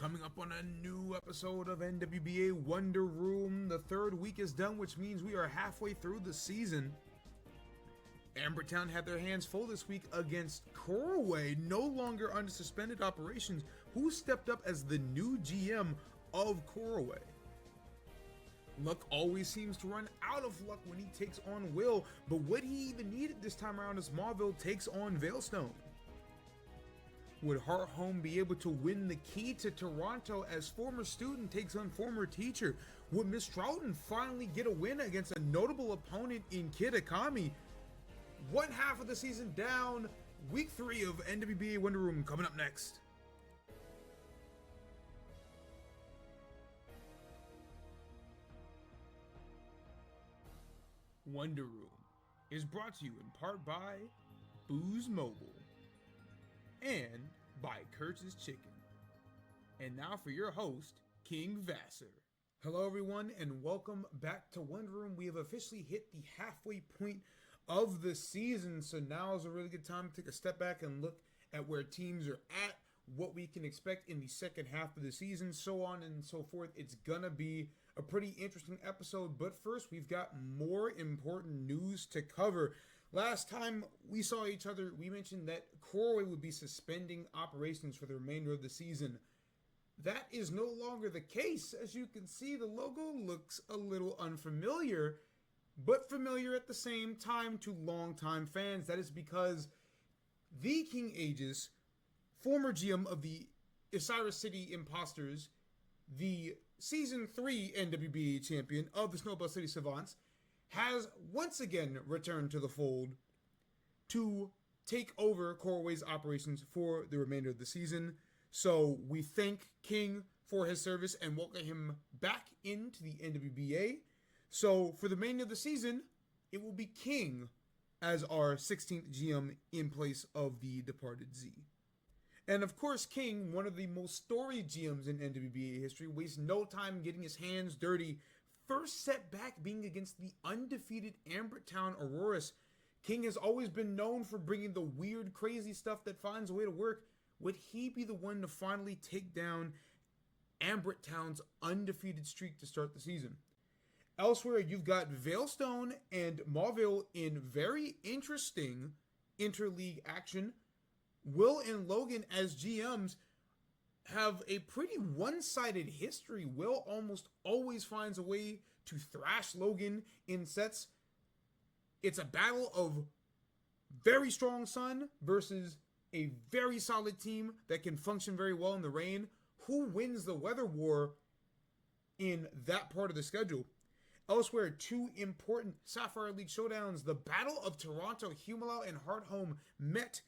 Coming up on a new episode of NWBA Wonder Room. The third week is done, which means we are halfway through the season. Ambertown had their hands full this week against Corway, no longer under suspended operations, who stepped up as the new GM of Corway. Luck always seems to run out of luck when he takes on Will, but would he even need it this time around as Smallville takes on Veilstone? Would Hartmann be able to win the key to Toronto as former student takes on former teacher? Would Miss Troughton finally get a win against a notable opponent in Kid Akami? One half of the season down, week 3 of NWBA Wonder Room coming up next. Wonder Room is brought to you in part by Booze Mobile and by Kurtz's Chicken. And now for your host, King Vasser. Hello everyone and welcome back to Wonder Room. We have officially hit the halfway point of the season, so now is a really good time to take a step back and look at where teams are at, what we can expect in the second half of the season, so on and so forth. It's gonna be a pretty interesting episode, but first we've got more important news to cover. Last time we saw each other, we mentioned that Corway would be suspending operations for the remainder of the season. That is no longer the case. As you can see, the logo looks a little unfamiliar, but familiar at the same time to longtime fans. That is because the King Aegis, former GM of the Osiris City Imposters, the Season 3 NWBA champion of the Snowball City Savants, has once again returned to the fold to take over Corway's operations for the remainder of the season. So we thank King for his service and welcome him back into the NWBA. So for the remainder of the season, it will be King as our 16th GM in place of the departed Z. And of course, King, one of the most storied GMs in NWBA history, wastes no time getting his hands dirty. First setback being against the undefeated Ambertown Auroras. King has always been known for bringing the weird, crazy stuff that finds a way to work. Would he be the one to finally take down Ambertown's undefeated streak to start the season? Elsewhere, you've got Veilstone and Mauville in very interesting interleague action. Will and Logan as GMs have a pretty one-sided history. Will almost always finds a way to thrash Logan in sets. It's a battle of very strong Sun versus a very solid team that can function very well in the rain. Who wins the weather war in that part of the schedule? Elsewhere, two important Sapphire League showdowns. The Battle of Toronto, Humalau and Hartmann met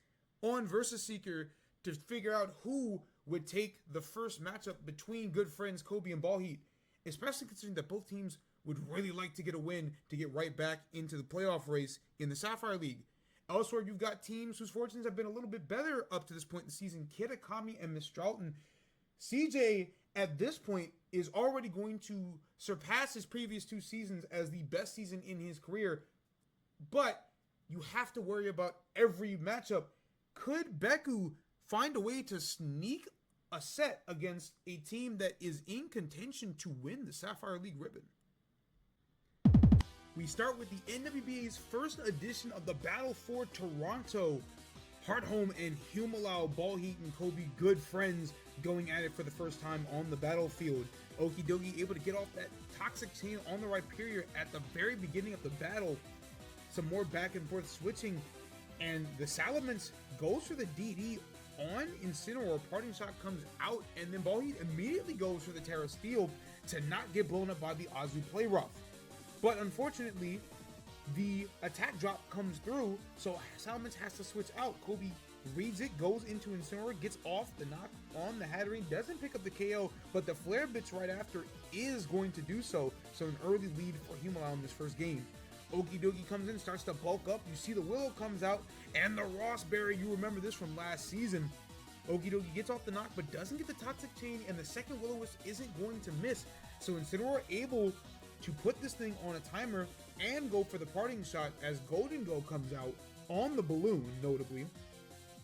on Versus Seeker to figure out who would take the first matchup between good friends Kobe and Ballheat, especially considering that both teams would really like to get a win to get right back into the playoff race in the Sapphire League. Elsewhere, you've got teams whose fortunes have been a little bit better up to this point in the season, Kid Akami and Miss Troughton. CJ, at this point, is already going to surpass his previous 2 seasons as the best season in his career, but you have to worry about every matchup. Could Beku find a way to sneak a set against a team that is in contention to win the Sapphire League ribbon? We start with the NWBA's first edition of the Battle for Toronto. Hartmann and Humalau, Ballheat and Kobe, good friends, going at it for the first time on the battlefield. Okie dokie able to get off that toxic chain on the Rhyperior at the very beginning of the battle. Some more back and forth switching. And the Salamence goes for the DD on Incineroar. Parting shot comes out, and then Ballheat immediately goes for the Terra Steel to not get blown up by the Azu Play Rough. But unfortunately, the attack drop comes through, so Salamence has to switch out. Kobe reads it, goes into Incineroar, gets off the knock on the Hatterene, doesn't pick up the KO, but the Flare Blitz right after is going to do so. So an early lead for Humalau in this first game. Okie dokie comes in, starts to bulk up. You see the Willow comes out, and the Rossberry, you remember this from last season. Okie dokie gets off the knock, but doesn't get the Toxic Chain, and the second Will-O-Wisp isn't going to miss. So Incineroar able to put this thing on a timer and go for the parting shot as Golden Go comes out on the balloon, notably.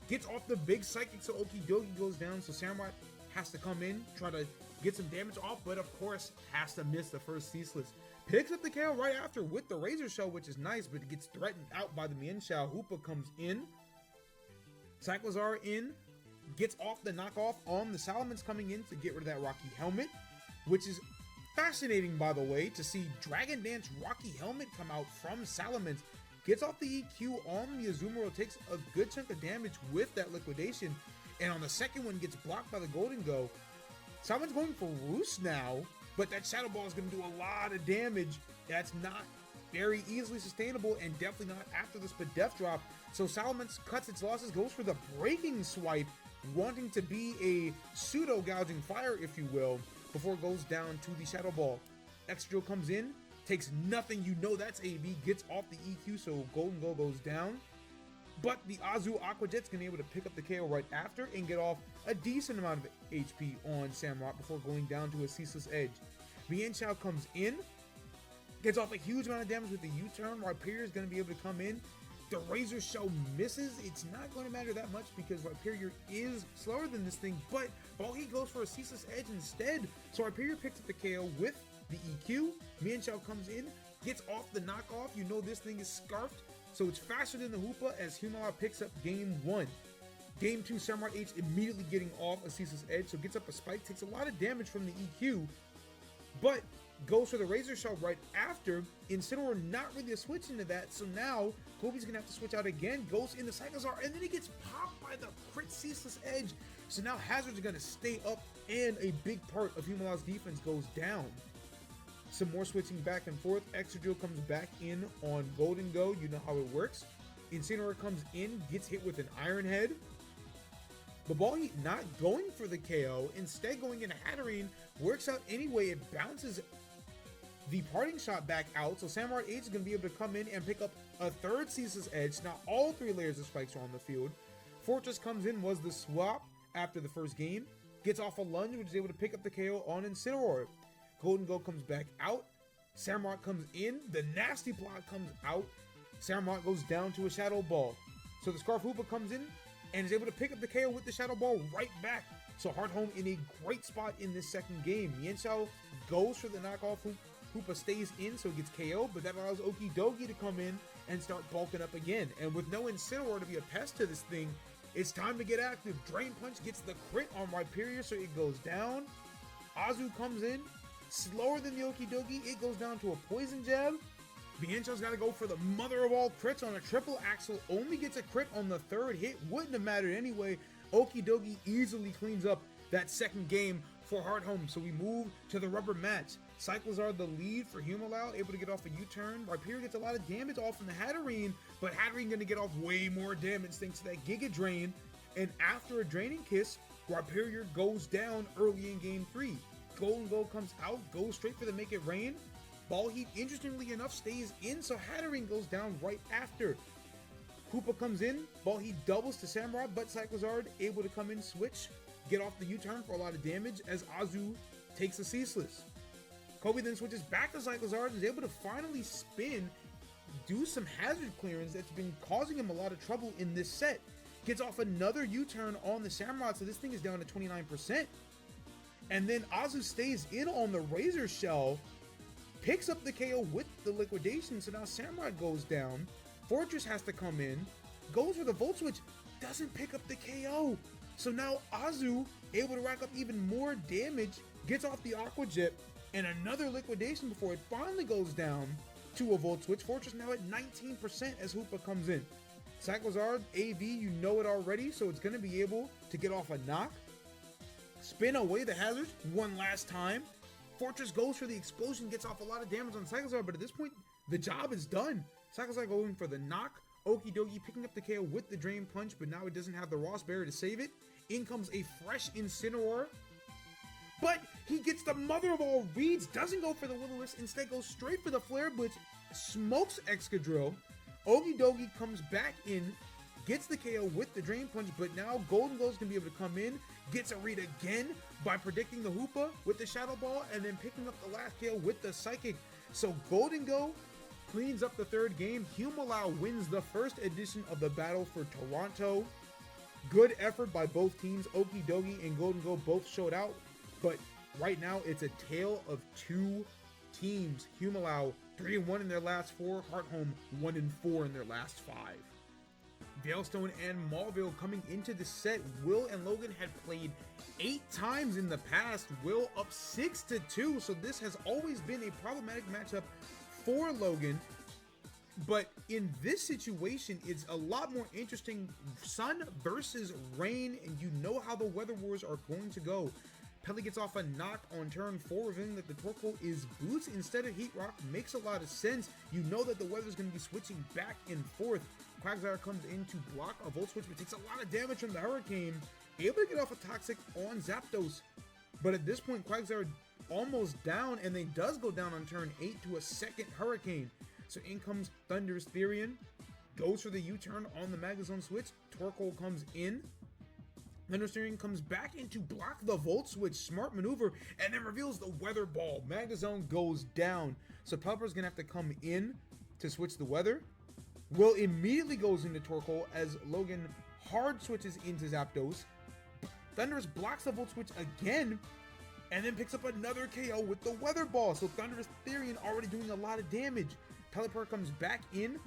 Gets off the big Psychic, so Okie dokie goes down, so Samurai has to come in, try to get some damage off, but of course has to miss the first ceaseless. Picks up the KO right after with the Razor Shell, which is nice, but it gets threatened out by the Mienshao. Hoopa comes in. Cyclozar in. Gets off the knockoff on the Salamence coming in to get rid of that Rocky Helmet, which is fascinating, by the way, to see Dragon Dance Rocky Helmet come out from Salamence. Gets off the EQ on the Azumarill, takes a good chunk of damage with that liquidation, and on the second one gets blocked by the Golden Go. Salamence going for Roost now, but that Shadow Ball is going to do a lot of damage. That's not very easily sustainable, and definitely not after the Spit Death Drop. So Salamence cuts its losses, goes for the Breaking Swipe, wanting to be a pseudo gouging fire, if you will, before it goes down to the Shadow Ball. Excadrill comes in, takes nothing, you know that's AV, gets off the EQ, so Golden Go goes down. But the Azu Aqua Jet's gonna be able to pick up the KO right after and get off a decent amount of HP on Samurott before going down to a Ceaseless Edge. Mienshao comes in, gets off a huge amount of damage with the U-turn. Rhyperior is gonna be able to come in. The Razor Shell misses. It's not going to matter that much because Rhyperior is slower than this thing, but Balheat goes for a Ceaseless Edge instead. So Rhyperior picks up the KO with the EQ. Mienshao comes in, gets off the knockoff. You know this thing is scarfed, so it's faster than the Hoopa as Humala picks up game 1. Game 2, Samurai H immediately getting off a Ceaseless Edge, so gets up a spike, takes a lot of damage from the EQ, but goes for the Razor Shell right after. Incineroar not really a switch into that, so now Kobe's gonna have to switch out again, goes into Cyclozar, and then he gets popped by the crit Ceaseless Edge. So now Hazard's gonna stay up, and a big part of Humala's defense goes down. Some more switching back and forth. Excadrill comes back in on Golden Go, you know how it works. Incineroar comes in, gets hit with an Iron Head. The Balheat not going for the KO, instead going into Hatterene, works out anyway. It bounces the parting shot back out, so Samurai H is going to be able to come in and pick up a third Ceaseless Edge. Now all 3 layers of spikes are on the field. Fortress comes in, was the swap after the first game, gets off a lunge, which is able to pick up the KO on Incineroar. Golden Go comes back out, Samurott comes in, the Nasty Plot comes out, Samurott goes down to a Shadow Ball. So the Scarf Hoopa comes in and is able to pick up the KO with the Shadow Ball right back. So Hearthome in a great spot in this second game. Mienshao goes for the knockoff. Hoopa stays in, so it gets KO, but that allows Okidogi to come in and start bulking up again. And with no Incineroar to be a pest to this thing, it's time to get active. Drain Punch gets the crit on Rhyperior, so it goes down. Azu comes in, slower than the Okidogi, it goes down to a Poison Jab. Mienshao's got to go for the mother of all crits on a triple axle, only gets a crit on the third hit, wouldn't have mattered anyway. Okidogi easily cleans up that second game for Hearthome, so we move to the rubber match. Cyclozar the lead for Humalao, able to get off a U-turn. Rhyperior gets a lot of damage off from the Hatterene, but Hatterene gonna get off way more damage thanks to that Giga Drain. And after a Draining Kiss, Rhyperior goes down early in game 3. Golden Go comes out, goes straight for the Make It Rain. Balheat, interestingly enough, stays in, so Hatterene goes down right after. Hoopa comes in, Balheat doubles to Samurai, but Cyclozard able to come in, switch, get off the U-turn for a lot of damage as Azu takes a Ceaseless. Kobe then switches back to Cyclozard and is able to finally spin, do some hazard clearance that's been causing him a lot of trouble in this set. Gets off another U-turn on the Samurai, so this thing is down to 29%. And then Azu stays in on the Razor Shell, picks up the KO with the liquidation, so now Samurai goes down. Fortress has to come in, goes for the Volt Switch, doesn't pick up the KO. So now Azu, able to rack up even more damage, gets off the Aqua Jet, and another liquidation before it finally goes down to a Volt Switch. Fortress now at 19% as Hoopa comes in. Cyclozard, AV, you know it already, so it's going to be able to get off a knock. Spin away the hazard one last time. Fortress goes for the explosion, gets off a lot of damage on Cyclozard, but at this point, the job is done. Cyclozard going for the knock. Okidogi picking up the KO with the Drain Punch, but now it doesn't have the Ross Barrier to save it. In comes a fresh Incineroar, but he gets the mother of all reads, doesn't go for the Will-O-Wisp, instead goes straight for the Flare Blitz, smokes Excadrill. Okidogi comes back in, gets the KO with the Drain Punch, but now Golden Glow's gonna be able to come in, gets a read again by predicting the Hoopa with the Shadow Ball, and then picking up the last KO with the Psychic. So Golden Go cleans up the third game. Humalao wins the first edition of the Battle for Toronto. Good effort by both teams. Okie Dokie and Golden Go both showed out, but right now it's a tale of two teams. Humalau 3-1 in their last 4, Hartmann 1-4 in their last 5. Veilstone and Maulville coming into the set. Will and Logan had played 8 times in the past. Will up 6-2, so this has always been a problematic matchup for Logan. But in this situation, it's a lot more interesting. Sun versus rain, and you know how the weather wars are going to go. Pelly gets off a knock on turn 4, revealing that the Torkoal is boots instead of Heat Rock. Makes a lot of sense. You know that the weather's going to be switching back and forth. Quagsire comes in to block a Volt Switch, but takes a lot of damage from the Hurricane. Able to get off a Toxic on Zapdos. But at this point, Quagsire almost down, and then does go down on turn 8 to a second Hurricane. So in comes Thunder's Therian, goes for the U-turn on the Magnezone switch. Torkoal comes in. Thunder's Therian comes back in to block the Volt Switch. Smart maneuver, and then reveals the Weather Ball. Magnezone goes down. So Pelipper's going to have to come in to switch the weather. Will immediately goes into Torkoal as Logan hard switches into Zapdos. Thunderous blocks the Volt Switch again, and then picks up another KO with the Weather Ball. So Thunderous Therian already doing a lot of damage. Pelipper comes back in.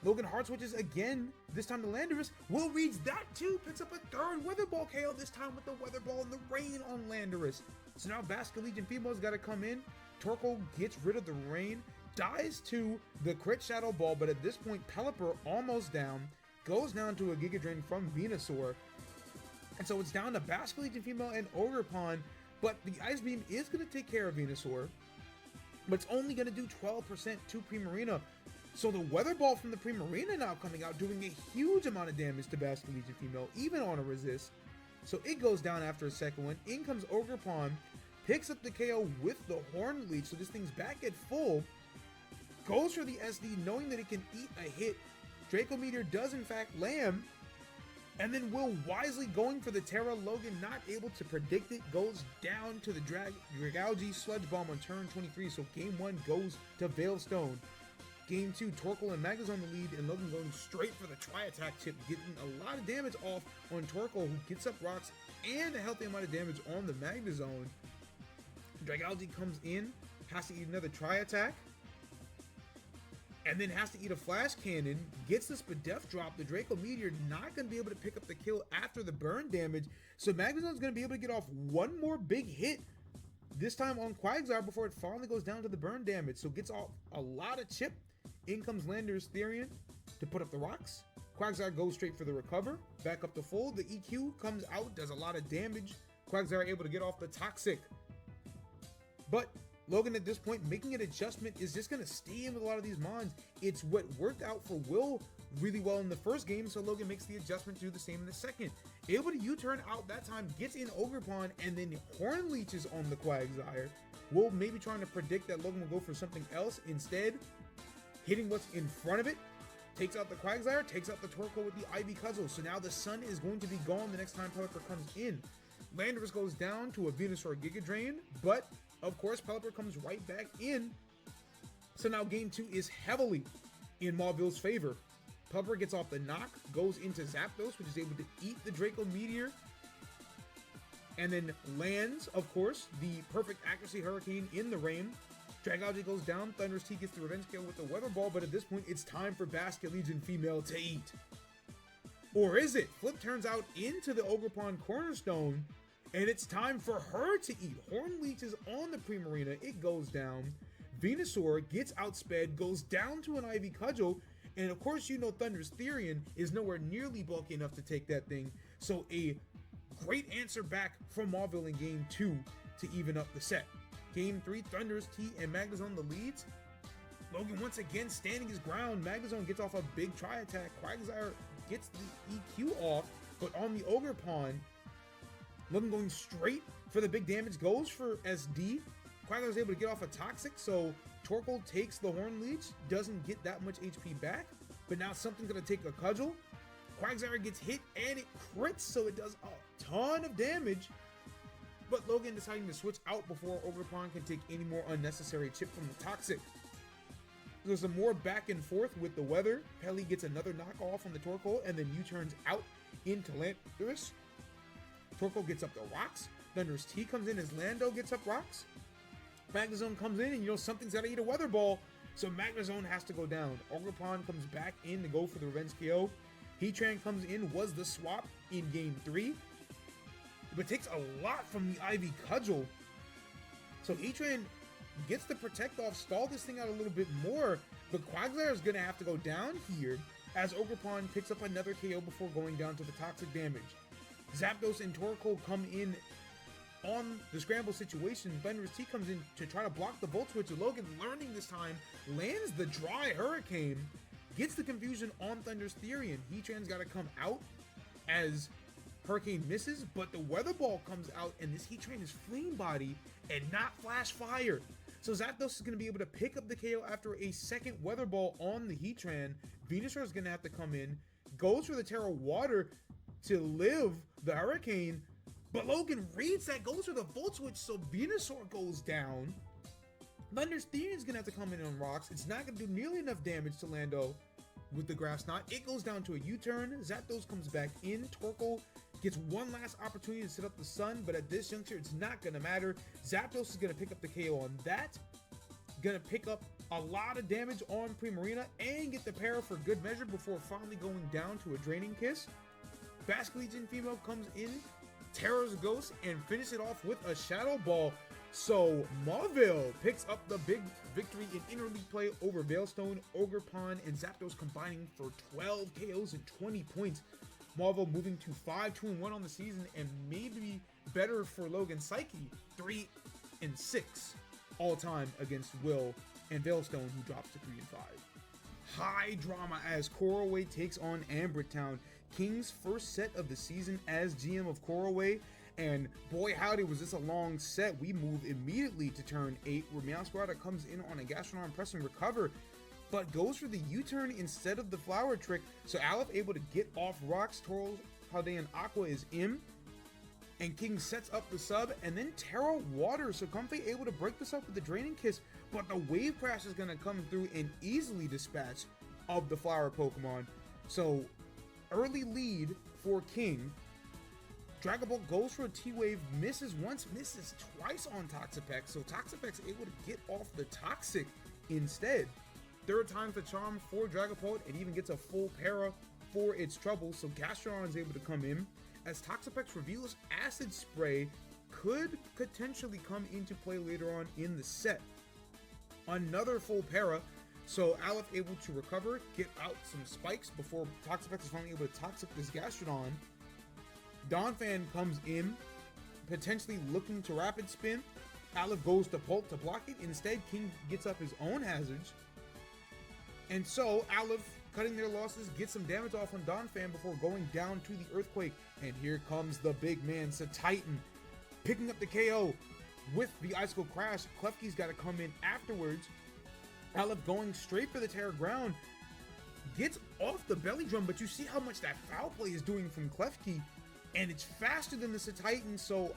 Logan hard switches again, this time to Landorus. Will reads that too, picks up a third Weather Ball KO, this time with the Weather Ball and the rain on Landorus. So now Basket Legion Female's got to come in. Torkoal gets rid of the rain, dies to the crit Shadow Ball, but at this point, Pelipper almost down, goes down to a Giga Drain from Venusaur. And so it's down to Basket Legion Female and Ogerpon, but the Ice Beam is going to take care of Venusaur, but it's only going to do 12% to Primarina. So the Weather Ball from the Primarina now coming out, doing a huge amount of damage to Basket Legion Female, even on a resist. So it goes down after a second one. In comes Ogerpon, picks up the KO with the Horn Leech, so this thing's back at full. Goes for the SD, knowing that it can eat a hit. Draco Meteor does in fact land, and then Will wisely going for the Terra. Logan not able to predict it, goes down to the Dragalge Sludge Bomb on turn 23, so game 1 goes to Veilstone. Game 2, Torkoal and Magnezone the lead, and Logan going straight for the Tri-Attack chip, getting a lot of damage off on Torkoal, who gets up rocks and a healthy amount of damage on the Magnezone. Dragalge comes in, has to eat another Tri-Attack, and then has to eat a Flash Cannon, gets the Spadef drop. The Draco Meteor not going to be able to pick up the kill after the burn damage, so Magnezone's going to be able to get off one more big hit, this time on Quagsire, before it finally goes down to the burn damage. So gets off a lot of chip. In comes Landorus Therian to put up the rocks. Quagsire goes straight for the recover, back up to full. The EQ comes out, does a lot of damage. Quagsire able to get off the Toxic. But Logan at this point making an adjustment, is just going to stay in with a lot of these mons. It's what worked out for Will really well in the first game, so Logan makes the adjustment to do the same in the second. Able to U-turn out that time, gets in Ogerpon, and then Horn Leeches on the Quagsire. Will maybe trying to predict that Logan will go for something else. Instead, hitting what's in front of it, takes out the Quagsire, takes out the Torkoal with the Ivy Cudgel. So now the sun is going to be gone the next time Pelipper comes in. Landorus goes down to a Venusaur Giga Drain, but of course Pelipper comes right back in. So now game 2 is heavily in Mauville's favor. Pelipper gets off the knock, goes into Zapdos, which is able to eat the Draco Meteor, and then lands, of course, the perfect accuracy Hurricane in the rain. Dragalge goes down, Thunderous T gets the revenge kill with the Weather Ball, but at this point, it's time for Basket Legion Female to eat. Or is it? Flip turns out into the Ogerpon Cornerstone, and it's time for her to eat. Horn Leech is on the Primarina, it goes down. Venusaur gets outsped, goes down to an Ivy Cudgel, and of course you know Thunderous Therian is nowhere nearly bulky enough to take that thing, so a great answer back from Mauville in game 2 to even up the set. Game 3, Thunderous T and Magnezone the leads. Logan once again standing his ground. Magnezone gets off a big Tri-Attack. Quagsire gets the EQ off, but on the Ogerpon, Logan going straight for the big damage, goes for SD. Quagsire is able to get off a Toxic, so Torkoal takes the Horn Leech, doesn't get that much HP back, but now something's going to take a Cudgel. Quagsire gets hit and it crits, so it does a ton of damage. But Logan deciding to switch out before Ogerpon can take any more unnecessary chip from the Toxic. There's some more back and forth with the weather. Pelly gets another knockoff on the Torkoal and then U-turns out into Landorus. Torkoal gets up the rocks. Thunderous T comes in as Lando gets up rocks. Magnezone comes in, and you know something's got to eat a Weather Ball, so Magnezone has to go down. Ogerpon comes back in to go for the revenge KO. Heatran comes in, was the swap in Game 3, but takes a lot from the Ivy Cudgel. So Heatran gets the Protect off, stall this thing out a little bit more, but Quagsire is going to have to go down here as Ogerpon picks up another KO before going down to the toxic damage. Zapdos and Torkoal come in on the scramble situation. Thunderous T comes in to try to block the Volt Switch. Logan, learning this time, lands the Dry Hurricane, gets the confusion on Thunderous Therian. Heatran's got to come out as Hurricane misses, but the Weather Ball comes out, and this Heatran is Flame Body and not Flash Fire. So Zapdos is going to be able to pick up the KO after a second Weather Ball on the Heatran. Venusaur is going to have to come in, goes for the Terra Water to live the Hurricane, but Logan reads that, goes for the Volt Switch, so Venusaur goes down. Thunderous Therian is going to have to come in on rocks. It's not going to do nearly enough damage to Lando with the Grass Knot. It goes down to a U-turn. Zapdos comes back in. Torkoal gets one last opportunity to set up the Sun, but at this juncture, it's not going to matter. Zapdos is going to pick up the KO on that. Going to pick up a lot of damage on Primordial and get the para for good measure before finally going down to a Draining Kiss. Basculegion Female comes in, Terror's Ghost, and finishes it off with a Shadow Ball. So Mauville picks up the big victory in interleague play over Veilstone, Ogerpon, and Zapdos combining for 12 KOs and 20 points. Mauville moving to 5-2-1 on the season, and maybe better for Logan Psyche, 3-6 all time against Will and Veilstone, who drops to 3-5. High drama as Coralway takes on Ambertown. King's first set of the season as GM of Coralway, and boy howdy was this a long set. We move immediately to turn 8 where Meowscarada comes in on a Gastrodon press and recover, but goes for the U-turn instead of the flower trick, so Aleph able to get off rocks. Tauros, Paldean Aqua is in, and King sets up the sub, and then Terra Water, so Comfey able to break this up with the Draining Kiss, but the Wave Crash is going to come through and easily dispatch of the flower Pokemon. So early lead for King. Dragon Ball goes for a T-Wave, misses once, misses twice on Toxapex, so Toxapex able to get off the Toxic instead. Third time's the charm for Dragapult, and even gets a full para for its trouble, so Gastrodon is able to come in, as Toxapex reveals Acid Spray could potentially come into play later on in the set. Another full para, so Aleph able to recover, get out some spikes before Toxapex is finally able to Toxic this Gastrodon. Donphan comes in, potentially looking to Rapid Spin. Aleph goes to Pult to block it. Instead, King gets up his own hazards. And so, Aleph, cutting their losses, gets some damage off on Donphan before going down to the Earthquake. And here comes the big man, Titan, picking up the KO with the Icicle Crash. Klefki's got to come in afterwards. Aleph going straight for the Terra Ground. Gets off the Belly Drum, but you see how much that foul play is doing from Klefki. And it's faster than the Titan, so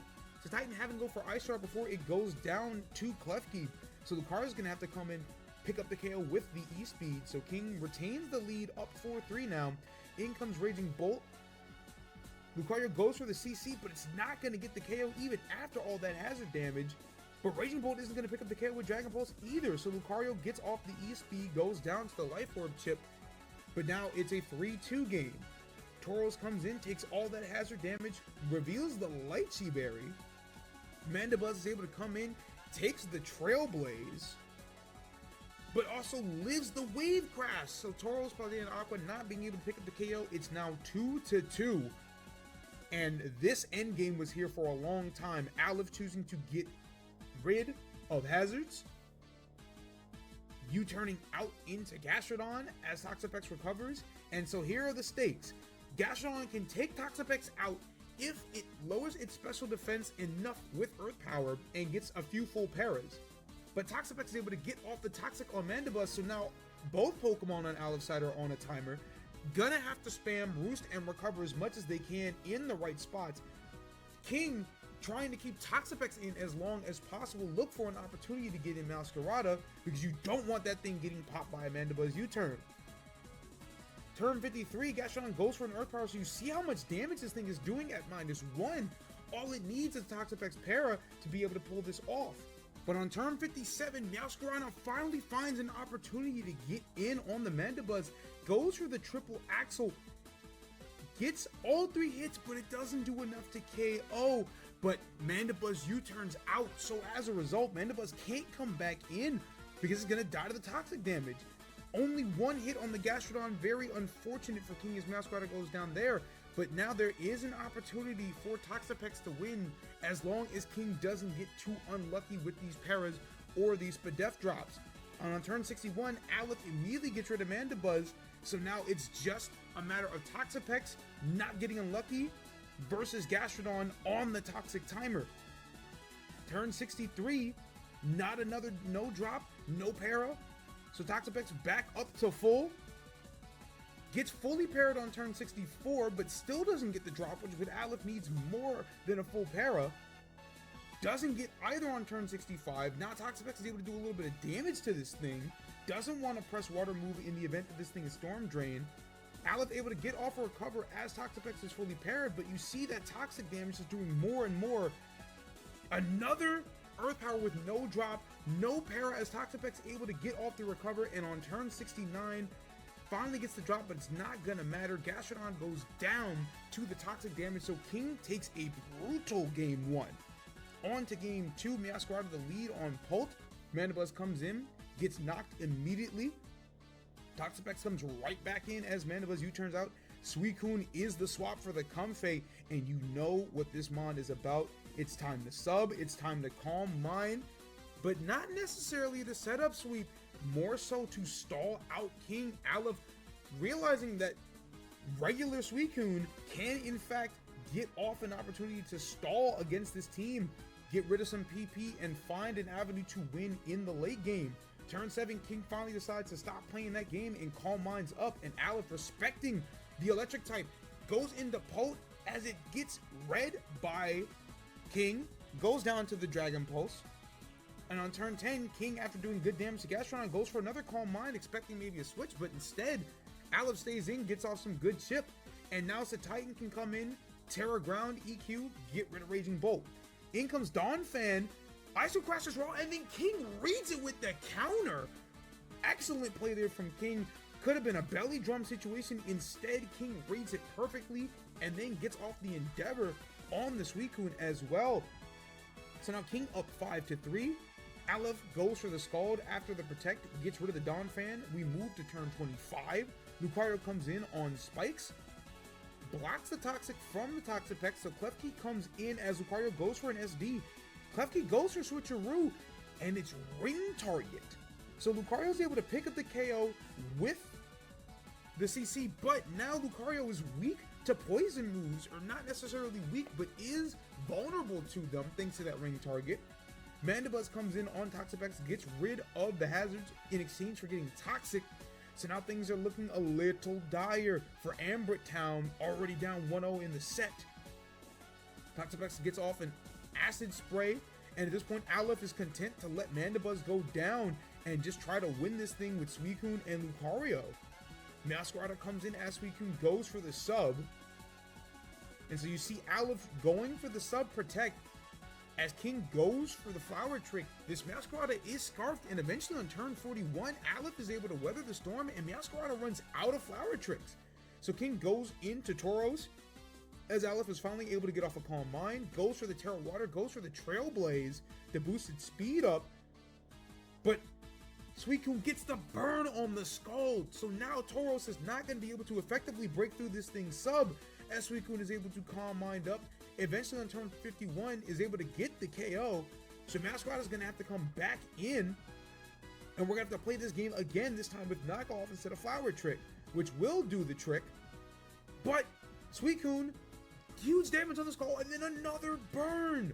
Titan having to go for Ice Shard before it goes down to Klefki. So Lucario's going to have to come in, pick up the KO with the E-Speed. So King retains the lead up 4-3 now. In comes Raging Bolt. Lucario goes for the CC, but it's not going to get the KO even after all that hazard damage. But Raging Bolt isn't going to pick up the KO with Dragon Pulse either. So Lucario gets off the E-Speed, goes down to the Life Orb chip. But now it's a 3-2 game. Tauros comes in, takes all that hazard damage, reveals the Lychee Berry. Mandibuzz is able to come in, takes the Trailblaze, but also lives the Wave Crash. So Tauros, Paldean, and Aqua not being able to pick up the KO. It's now 2-2. And this endgame was here for a long time. Aleph choosing to get rid of hazards. U-turning out into Gastrodon as Toxapex recovers. And so here are the stakes. Gastrodon can take Toxapex out if it lowers its special defense enough with Earth Power and gets a few full paras. But Toxapex is able to get off the Toxic on Mandibuzz, so now both Pokemon on Aleph's side are on a timer. Gonna have to spam Roost and recover as much as they can in the right spots. King trying to keep Toxapex in as long as possible. Look for an opportunity to get in Meowscarada because you don't want that thing getting popped by a Mandibuzz U-turn. Turn 53, Gastrodon goes for an Earth Power, so you see how much damage this thing is doing at -1. All it needs is Toxapex Para to be able to pull this off. But on turn 57, Meowscarada finally finds an opportunity to get in on the Mandibuzz, goes for the triple axle, gets all 3 hits, but it doesn't do enough to KO. But Mandibuzz U-turns out, so as a result, Mandibuzz can't come back in because it's gonna die to the toxic damage. Only 1 hit on the Gastrodon, very unfortunate for King as Meowscarada goes down there. But now there is an opportunity for Toxapex to win as long as King doesn't get too unlucky with these paras or these Spadef drops. And on turn 61, Aleph immediately gets rid of Mandibuzz, so now it's just a matter of Toxapex not getting unlucky versus Gastrodon on the toxic timer. Turn 63, not another no drop, no para, so Toxapex back up to full. Gets fully parried on turn 64, but still doesn't get the drop, which Aleph needs more than a full para. Doesn't get either on turn 65. Now Toxapex is able to do a little bit of damage to this thing. Doesn't want to press water move in the event that this thing is Storm Drain. Aleph able to get off a recover as Toxapex is fully parried, but you see that toxic damage is doing more and more. Another Earth Power with no drop, no para as Toxapex able to get off the recover, and on turn 69, finally gets the drop, but it's not gonna matter. Gastrodon goes down to the toxic damage, so King takes a brutal game 1. On to game 2, Meowscarada the lead on Pult. Mandibuzz comes in, gets knocked immediately. Toxapex comes right back in as Mandibuzz U-turns out. Suicune is the swap for the Comfey, and you know what this mon is about. It's time to sub, it's time to calm mind, but not necessarily to set up sweep, more so to stall out King. Aleph realizing that regular Suicune can in fact get off an opportunity to stall against this team, get rid of some PP, and find an avenue to win in the late game. Turn 7, King finally decides to stop playing that game and calm minds up, and Aleph, respecting the electric type, goes into Pult as it gets read by King, goes down to the Dragon Pulse. And on turn 10, King, after doing good damage to Gastrodon, goes for another Calm Mind, expecting maybe a switch, but instead, Aleph stays in, gets off some good chip, and now Titan can come in, Terra Ground, EQ, get rid of Raging Bolt. In comes Donphan, ISO crashes raw, and then King reads it with the counter. Excellent play there from King. Could have been a belly drum situation. Instead, King reads it perfectly, and then gets off the Endeavor on the Suicune as well. So now King up 5-3. Aleph goes for the Scald after the Protect, gets rid of the Donphan. We move to turn 25. Lucario comes in on Spikes, blocks the Toxic from the Toxapex, so Klefki comes in as Lucario goes for an SD. Klefki goes for Switcheroo, and it's Ring Target. So Lucario is able to pick up the KO with the CC, but now Lucario is weak to poison moves, or not necessarily weak, but is vulnerable to them thanks to that Ring Target. Mandibuzz comes in on Toxapex, gets rid of the hazards in exchange for getting Toxic. So now things are looking a little dire for Ambrit Town, already down 1-0 in the set. Toxapex gets off an Acid Spray, and at this point, Aleph is content to let Mandibuzz go down and just try to win this thing with Suicune and Lucario. Meowscarada comes in as Suicune goes for the sub. And so you see Aleph going for the sub Protect as King goes for the Flower Trick. This Meowscarada is scarfed, and eventually on turn 41, Aleph is able to weather the storm, and Meowscarada runs out of Flower Tricks. So King goes into Tauros, as Aleph is finally able to get off a Calm Mind, goes for the Terra Water, goes for the Trailblaze to boost its speed up, but Suicune gets the burn on the Scald, so now Tauros is not going to be able to effectively break through this thing's sub, as Suicune is able to Calm Mind up. Eventually on turn 51 is able to get the KO, so Meowscarada is going to have to come back in, and we're going to have to play this game again, this time with Knockoff instead of Flower Trick, which will do the trick, but Suicune, huge damage on the Skull, and then another burn.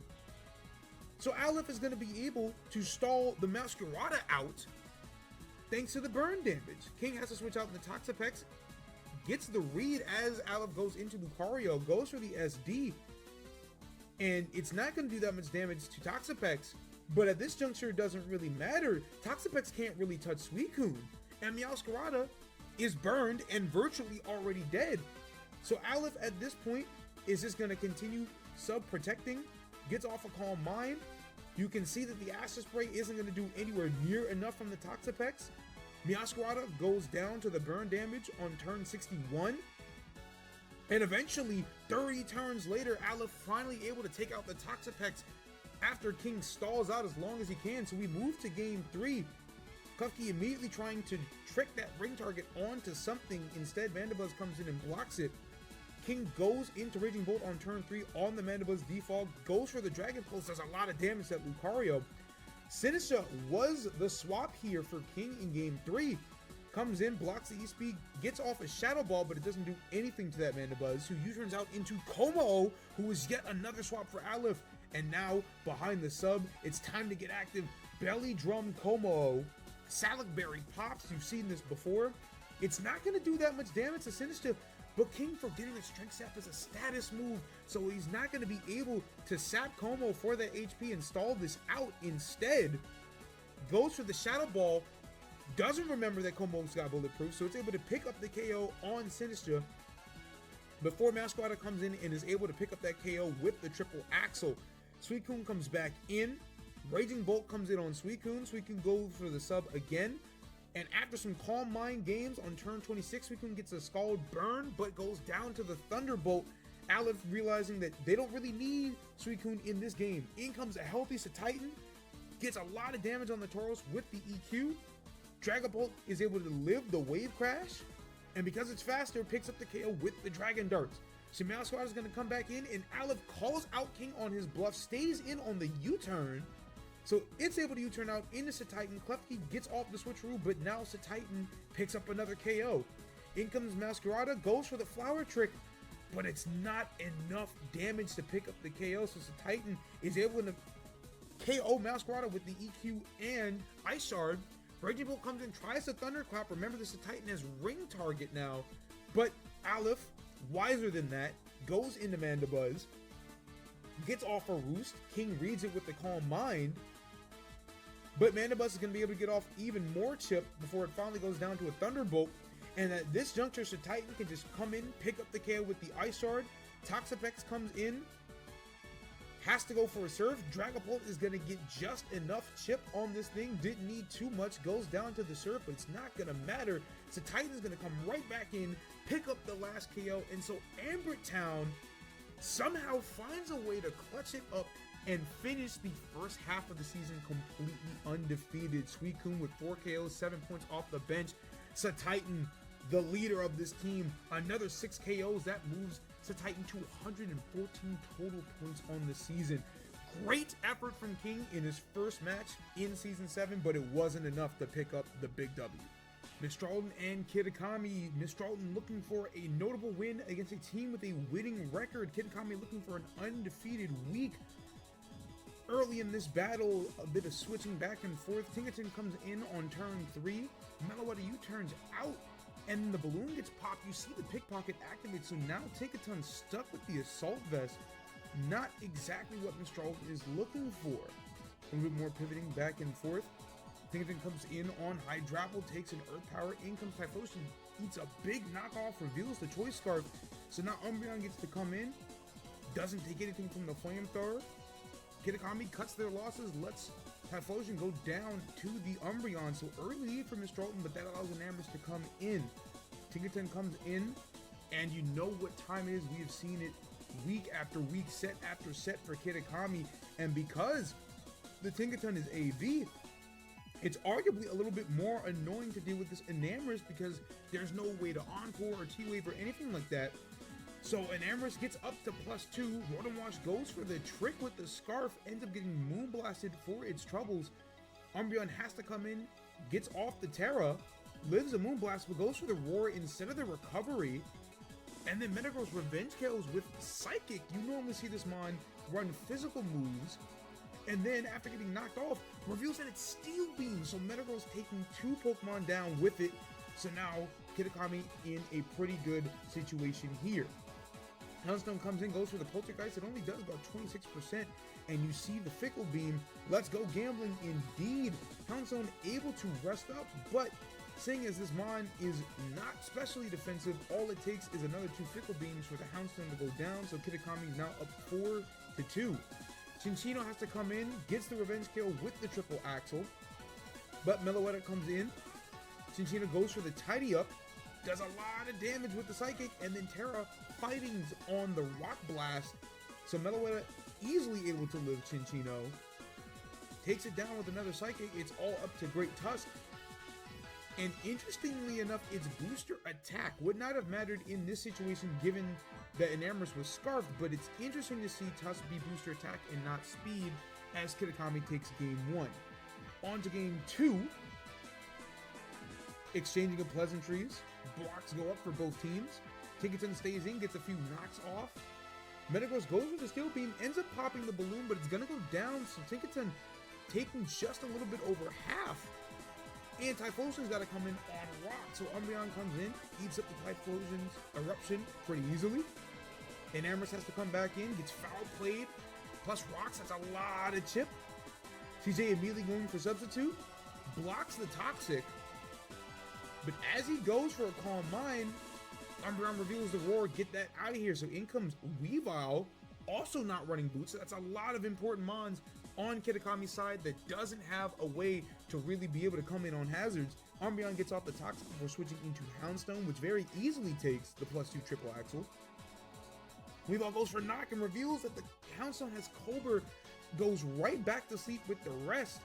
So Aleph is going to be able to stall the Meowscarada out thanks to the burn damage. King has to switch out the Toxapex, gets the read as Aleph goes into Lucario, goes for the SD, and it's not going to do that much damage to Toxapex, but at this juncture it doesn't really matter. Toxapex can't really touch Suicune, and Meowscarada is burned and virtually already dead. So Aleph at this point is just going to continue sub-protecting, gets off a Calm Mind. You can see that the Acid Spray isn't going to do anywhere near enough from the Toxapex. Meowscarada goes down to the burn damage on turn 61. And eventually, 30 turns later, Aleph finally able to take out the Toxapex after King stalls out as long as he can. So we move to game 3. Klefki immediately trying to trick that ring target onto something. Instead, Mandibuzz comes in and blocks it. King goes into Raging Bolt on turn 3 on the Mandibuzz default, goes for the Dragon Pulse, does a lot of damage to Lucario. Sinistra was the swap here for King in game 3. Comes in, blocks the E-Speed, gets off a Shadow Ball, but it doesn't do anything to that Mandibuzz, who U-turns out into Como, who is yet another swap for Aleph. And now, behind the sub, it's time to get active. Belly Drum Como. Salac Berry pops, you've seen this before. It's not going to do that much damage to Sinistra, but King forgetting that Strength Sap is a status move, so he's not going to be able to sap Como for that HP and stall this out. Instead, goes for the Shadow Ball, doesn't remember that Como's got bulletproof, so it's able to pick up the KO on Sinistra before Meowscarada comes in and is able to pick up that KO with the triple axle. Suicune comes back in, Raging Bolt comes in on Suicune. Suicune goes for the sub again. And after some Calm Mind games on turn 26, Suicune gets a Scald Burn, but goes down to the Thunderbolt. Aleph realizing that they don't really need Suicune in this game. In comes a healthy Titan, gets a lot of damage on the Tauros with the EQ. Dragapult is able to live the Wave Crash, and because it's faster, picks up the KO with the Dragon Darts. So Meowscarada is going to come back in, and Aleph calls out King on his bluff, stays in on the U-turn. So it's able to U-turn out into Titan. Klefki gets off the switcheroo, but now Titan picks up another KO. In comes Meowscarada, goes for the Flower Trick, but it's not enough damage to pick up the KO. So Titan is able to KO Meowscarada with the EQ and Ice Shard. Raging Bolt comes in, tries to Thunderclap. Remember, this Titan has Ring Target now, but Aleph, wiser than that, goes into Mandibuzz, gets off a Roost. King reads it with the Calm Mind, but Mandibuzz is going to be able to get off even more chip before it finally goes down to a Thunderbolt. And at this juncture, Titan can just come in, pick up the KO with the Ice Shard. Toxapex comes in, has to go for a Surf. Dragapult is going to get just enough chip on this thing. Didn't need too much. Goes down to the Surf, but it's not going to matter. So Titan is going to come right back in, pick up the last KO. And so Amber Town somehow finds a way to clutch it up and finish the first half of the season completely undefeated. Suicune with 4 KOs, 7 points off the bench. Titan, the leader of this team, another 6 KOs. That moves Titan to 114 total points on the season. Great effort from King in his first match in Season 7, but it wasn't enough to pick up the big W. Mistralton and Kitakami. Mistralton looking for a notable win against a team with a winning record. Kitakami looking for an undefeated week. Early in this battle, a bit of switching back and forth. Tinkerton comes in on turn 3. Meloetta U-turns out, and the balloon gets popped. You see the Pickpocket activate, so now Tinkerton's stuck with the Assault Vest. Not exactly what Mistralton is looking for. A little bit more pivoting back and forth. Tinkerton comes in on Hydrapple, takes an Earth Power. In comes Typhlosion, eats a big knockoff, reveals the Choice Scarf. So now Umbreon gets to come in, doesn't take anything from the Flamethrower. Kitakami cuts their losses, lets Typhlosion go down to the Umbreon. So early lead for Mistralton, but that allows Enamorus to come in. Tinkerton comes in, and you know what time it is. We have seen it week after week, set after set for Kitakami. And because the Tinkerton is AV, it's arguably a little bit more annoying to deal with this Enamorus because there's no way to Encore or T-Wave or anything like that. So Enamorus gets up to +2. Rotom Wash goes for the trick with the Scarf, ends up getting Moonblasted for its troubles. Umbreon has to come in, gets off the Terra, lives a Moonblast, but goes for the Roar instead of the Recovery. And then Metagross revenge KOs with Psychic. You normally see this Mon run physical moves, and then after getting knocked off, reveals that it's Steel Beam. So Metagross taking 2 Pokemon down with it. So now Kitakami in a pretty good situation here. Houndstone comes in, goes for the Poltergeist. It only does about 26%, and you see the Fickle Beam. Let's go gambling indeed. Houndstone able to rest up, but Seeing as this Mon is not specially defensive, all it takes is another 2 Fickle Beams for the Houndstone to go down, so Kitakami is now up 4-2. Chinchino has to come in, gets the revenge kill with the triple axle, but Meloetta comes in. Chinchino goes for the tidy up, does a lot of damage with the Psychic, and then Terra fightings on the Rock Blast, so Meloetta easily able to live Chinchino. Takes it down with another Psychic. It's all up to Great Tusk. And interestingly enough, its booster attack would not have mattered in this situation given that Enamorus was scarfed, but it's interesting to see Tusk be booster attack and not speed as Kitakami takes game 1. On to game 2. Exchanging of pleasantries. Blocks go up for both teams. Tinkerton stays in, gets a few knocks off. Metagross goes with the Steel Beam, ends up popping the balloon, but it's going to go down, so Tinkerton taking just a little bit over half. And Typhlosion's got to come in on rock, so Umbreon comes in, eats up the Typhlosion's eruption pretty easily. Enamorus has to come back in, gets foul played, plus rocks, that's a lot of chip. CJ immediately going for substitute, blocks the Toxic, but as he goes for a Calm Mind, Umbreon reveals the Roar, get that out of here, so in comes Weavile, also not running boots, so that's a lot of important Mons on Kitakami's side that doesn't have a way to really be able to come in on hazards. Umbreon gets off the Toxic before switching into Houndstone, which very easily takes the +2 triple axle. Weavile goes for knock and reveals that the Houndstone has Cobra, goes right back to sleep with the rest.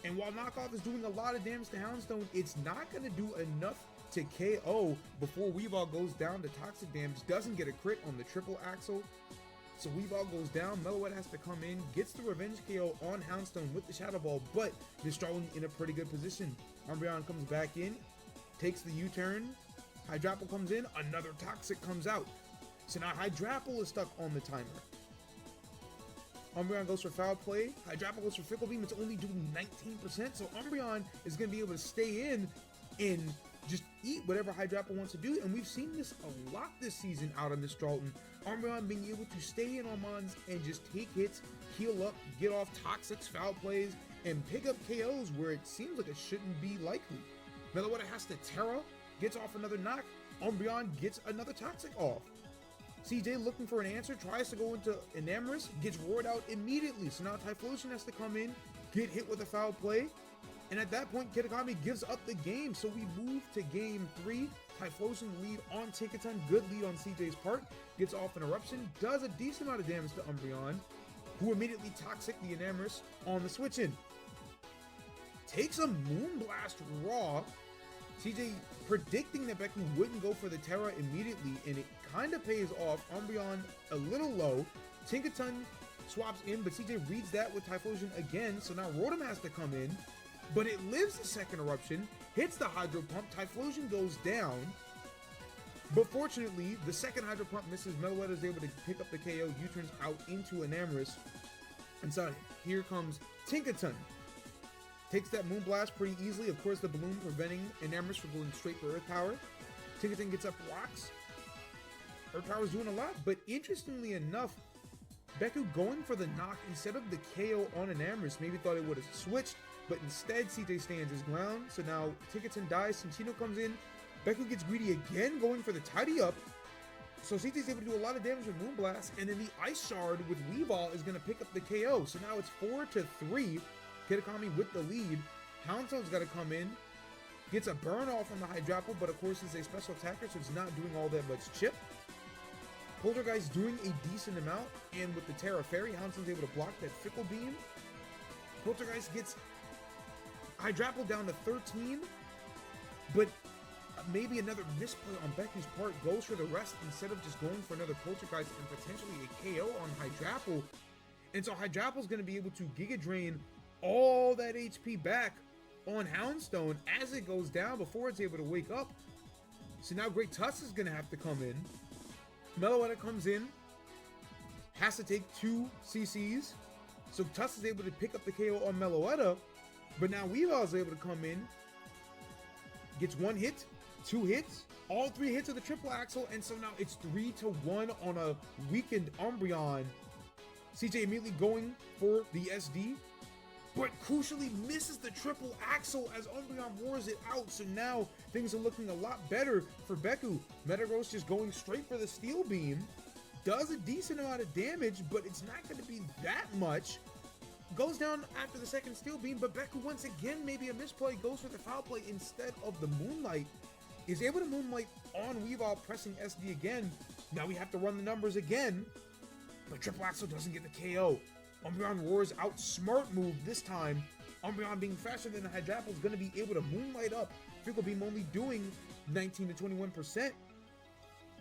And while knockoff is doing a lot of damage to Houndstone, it's not going to do enough to KO before Weavile goes down to toxic damage, doesn't get a crit on the triple axle. So Weavile goes down, Meloetta has to come in, gets the revenge KO on Houndstone with the Shadow Ball, but they're starting in a pretty good position. Umbreon comes back in, takes the U-turn, Hydrapple comes in, another Toxic comes out. So now Hydrapple is stuck on the timer. Umbreon goes for Foul Play, Hydrapple goes for Fickle Beam, it's only doing 19%, so Umbreon is going to be able to stay in and just eat whatever Hydrapple wants to do, and we've seen this a lot this season out on the Stralton. Umbreon being able to stay in on Mons and just take hits, heal up, get off Toxics, Foul Plays, and pick up KOs where it seems like it shouldn't be likely. Meloetta has to Terra, gets off another knock, Umbreon gets another Toxic off. CJ looking for an answer, tries to go into Enamorus, gets roared out immediately, so now Typhlosion has to come in, get hit with a Foul Play, and at that point, Kitakami gives up the game, so we move to game 3. Typhlosion lead on Tinkerton, good lead on CJ's part, gets off an eruption, does a decent amount of damage to Umbreon, who immediately Toxic the Enamorus on the switch-in. Takes a Moonblast raw, CJ predicting that Becky wouldn't go for the Terra immediately, and it kind of pays off. Umbreon a little low, Tinkerton swaps in, but CJ reads that with Typhlosion again, so now Rotom has to come in, but it lives the second eruption, hits the Hydro Pump, Typhlosion goes down, but fortunately, the second Hydro Pump misses, Meloetta is able to pick up the KO, U-turns out into Enamorus, and so here comes Tinkerton. Takes that Moonblast pretty easily, of course the balloon preventing Enamorus from going straight for Earth Power. Tinkerton gets up rocks, Earth Power is doing a lot, but interestingly enough, Beku going for the knock instead of the KO on Enamorus, maybe thought it would have switched, but instead CJ stands his ground, so now Tinkerton dies, Cinccino comes in, Beku gets greedy again, going for the tidy up, so CJ's able to do a lot of damage with Moonblast, and then the Ice Shard with Weavile is going to pick up the KO, so now it's 4-3, Kitakami with the lead, Houndstone's got to come in, gets a burn off on the Hydrapple, but of course it's a special attacker, so it's not doing all that much chip. Poltergeist doing a decent amount, and with the Terra Fairy, Houndstone's able to block that Fickle Beam. Poltergeist gets Hydrapple down to 13, but maybe another misplay on Becky's part, goes for the rest instead of just going for another Poltergeist and potentially a KO on Hydrapple. And so Hydrapple's going to be able to Giga Drain all that HP back on Houndstone as it goes down before it's able to wake up. So now Great Tusk is going to have to come in. Meloetta comes in, has to take 2 CCs. So Tusk is able to pick up the KO on Meloetta, but now Weavile is able to come in, gets 1 hit, 2 hits, all 3 hits of the triple axle, and so now it's 3-1 on a weakened Umbreon. CJ immediately going for the SD, but crucially misses the triple axle as Umbreon roars it out. So now things are looking a lot better for Beku. Metagross just going straight for the Steel Beam. Does a decent amount of damage, but it's not going to be that much. Goes down after the second Steel Beam, but Beku once again, maybe a misplay, goes for the foul play instead of the Moonlight. Is able to Moonlight on Weavile, pressing SD again. Now we have to run the numbers again, but Triple Axel doesn't get the KO. Umbreon roars out, smart move this time. Umbreon being faster than the Hydrapple is going to be able to Moonlight up. Fickle Beam only doing 19 to 21%.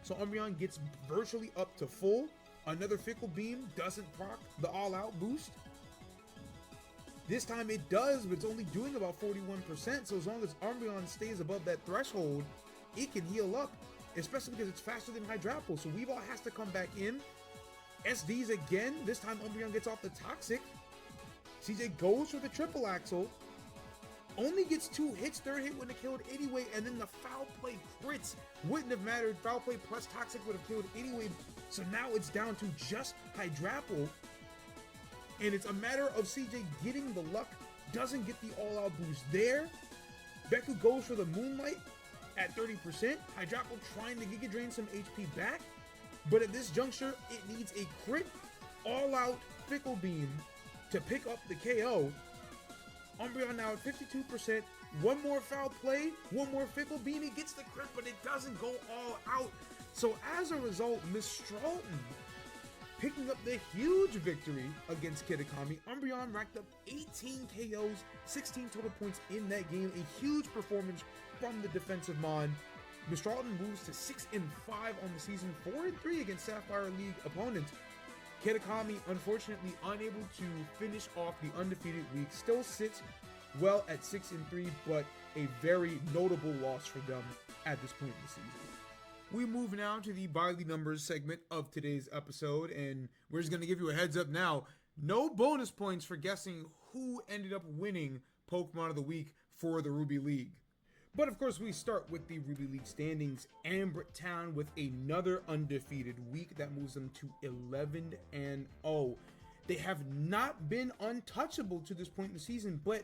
So Umbreon gets virtually up to full. Another Fickle Beam doesn't proc the all-out boost. This time it does, but it's only doing about 41%. So as long as Umbreon stays above that threshold, it can heal up, especially because it's faster than Hydrapple. So Weavile has to come back in. SDs again. This time Umbreon gets off the Toxic. CJ goes for the Triple Axle. Only gets 2 hits. Third hit wouldn't have killed anyway. And then the foul play crits. Wouldn't have mattered. Foul play plus Toxic would have killed anyway. So now it's down to just Hydrapple. And it's a matter of CJ getting the luck. Doesn't get the all-out boost there. Beku goes for the Moonlight at 30%. Hydrapple trying to Giga Drain some HP back. But at this juncture, it needs a crit, all-out Fickle Beam to pick up the KO. Umbreon now at 52%. One more foul play, one more Fickle Beam. It gets the crit, but it doesn't go all out. So as a result, Mistralton picking up the huge victory against Kitakami. Umbreon racked up 18 KOs, 16 total points in that game. A huge performance from the defensive Mon. Mistralton moves to 6-5 on the season, 4-3 against Sapphire League opponents. Kitakami, unfortunately, unable to finish off the undefeated week, still sits well at 6-3, but a very notable loss for them at this point in the season. We move now to the By the Numbers segment of today's episode, and we're just going to give you a heads up now. No bonus points for guessing who ended up winning Pokemon of the Week for the Ruby League. But of course, we start with the Ruby League standings. Ambrit Town with another undefeated week that moves them to 11-0. They have not been untouchable to this point in the season, but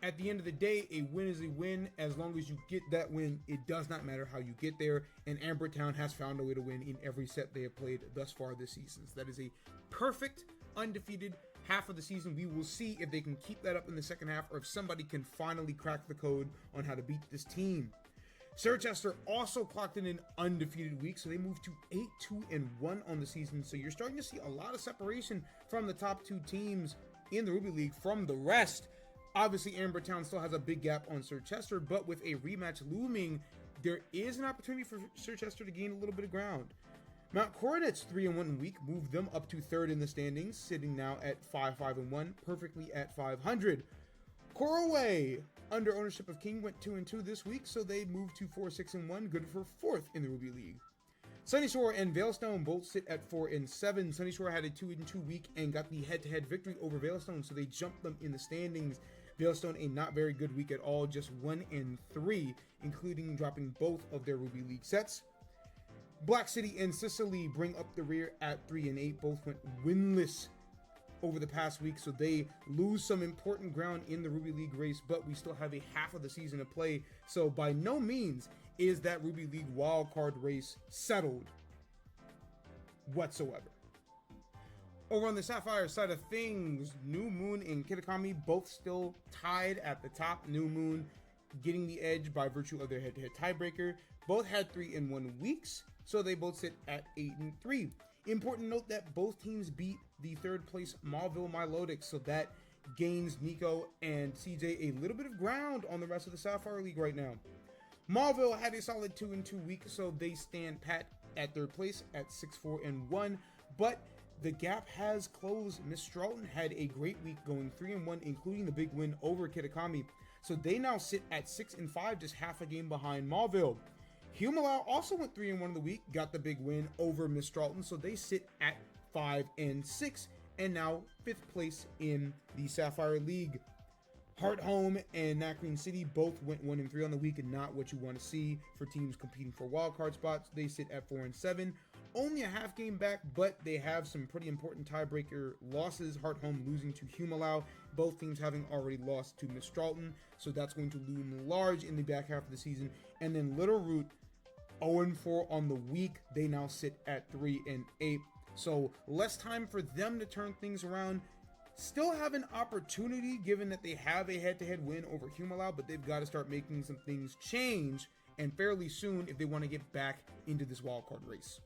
at the end of the day, a win is a win. As long as you get that win, it does not matter how you get there. And Ambrit Town has found a way to win in every set they have played thus far this season. So that is a perfect undefeated half of the season. We will see if they can keep that up in the second half, or if somebody can finally crack the code on how to beat this team. Sirchester also clocked in an undefeated week, so they moved to 8-2-1 on the season. So you're starting to see a lot of separation from the top two teams in the Ruby League from the rest. Obviously, Ambrit Town still has a big gap on Sirchester, but with a rematch looming, there is an opportunity for Sirchester to gain a little bit of ground. Mount Coronet's 3-1 week moved them up to third in the standings, sitting now at 5-5-1, perfectly at 500. Coralway, under ownership of King, went 2-2 this week, so they moved to 4-6-1, good for fourth in the Ruby League. Sunnysore and Veilstone both sit at 4-7. Sunnysore had a 2-2 week and got the head-to-head victory over Veilstone, so they jumped them in the standings. Veilstone, a not very good week at all, just 1-3, including dropping both of their Ruby League sets. Black City and Sicily bring up the rear at 3-8. Both went winless over the past week, so they lose some important ground in the Ruby League race, but we still have a half of the season to play, so by no means is that Ruby League wildcard race settled whatsoever. Over on the Sapphire side of things, New Moon and Kitakami both still tied at the top. New Moon getting the edge by virtue of their head-to-head tiebreaker. Both had 3-1 weeks, so they both sit at 8-3. Important note that both teams beat the third place Mauville Milotic, so that gains Nico and CJ a little bit of ground on the rest of the Sapphire League right now. Mauville had a solid 2-2 week, so they stand pat at third place at 6-4-1, but the gap has closed. Mistralton had a great week, going 3-1, including the big win over Kitakami, so they now sit at 6-5, just half a game behind Mauville. Humalau also went 3-1 the week, got the big win over Mistralton, so they sit at 5-6, and now 5th place in the Sapphire League. Heart Home and Nacreen City both went 1-3 on the week, and not what you want to see for teams competing for wildcard spots. They sit at 4-7. only a half game back, but they have some pretty important tiebreaker losses. Hartmann losing to Humalau, both teams having already lost to Mistralton, so that's going to loom large in the back half of the season. And then Little Root 0-4 on the week. They now sit at 3-8. So less time for them to turn things around. Still have an opportunity given that they have a head-to-head win over Humalau, but they've got to start making some things change, and fairly soon, if they want to get back into this wildcard race.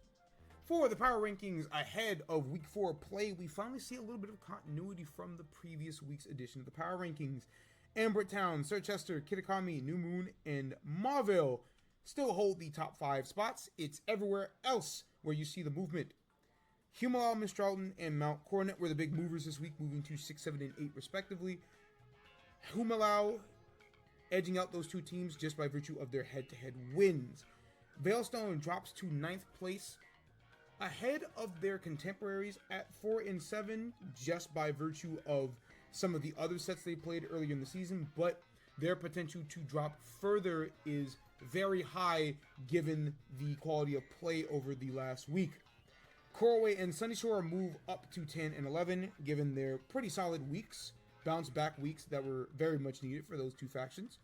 For the power rankings ahead of week 4 play, we finally see a little bit of continuity from the previous week's edition of the power rankings. Ambert Town, Sirchester, Kitakami, New Moon, and Mauville still hold the top 5 spots. It's everywhere else where you see the movement. Humalau, Mistralton, and Mount Coronet were the big movers this week, moving to 6, 7, and 8 respectively. Humalau edging out those two teams just by virtue of their head-to-head wins. Veilstone drops to 9th place, ahead of their contemporaries at 4 and 7, just by virtue of some of the other sets they played earlier in the season, but their potential to drop further is very high given the quality of play over the last week. Corway and Sunny Shore move up to 10 and 11, given their pretty solid weeks, bounce back weeks that were very much needed for those two factions.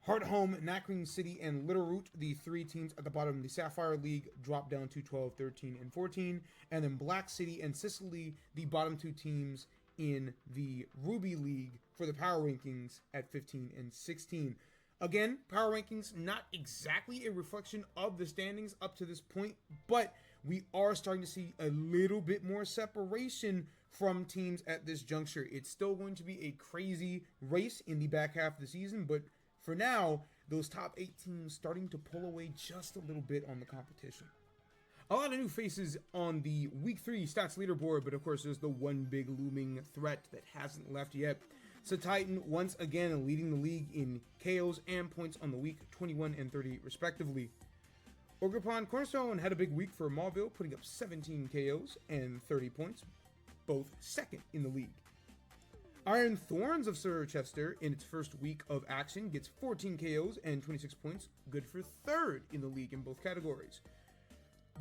Hartholm, Nacring City, and Little Root, the 3 teams at the bottom of the Sapphire League, drop down to 12, 13, and 14. And then Black City and Sicily, the bottom 2 teams in the Ruby League for the power rankings at 15 and 16. Again, power rankings, not exactly a reflection of the standings up to this point, but we are starting to see a little bit more separation from teams at this juncture. It's still going to be a crazy race in the back half of the season, but for now, those top 8 teams starting to pull away just a little bit on the competition. A lot of new faces on the Week 3 stats leaderboard, but of course there's the one big looming threat that hasn't left yet. So Titan once again leading the league in KOs and points on the week, 21 and 38 respectively. Ogrepon Cornerstone had a big week for Mauville, putting up 17 KOs and 30 points, both second in the league. Iron Thorns of Sirchester, in its first week of action, gets 14 KOs and 26 points, good for third in the league in both categories.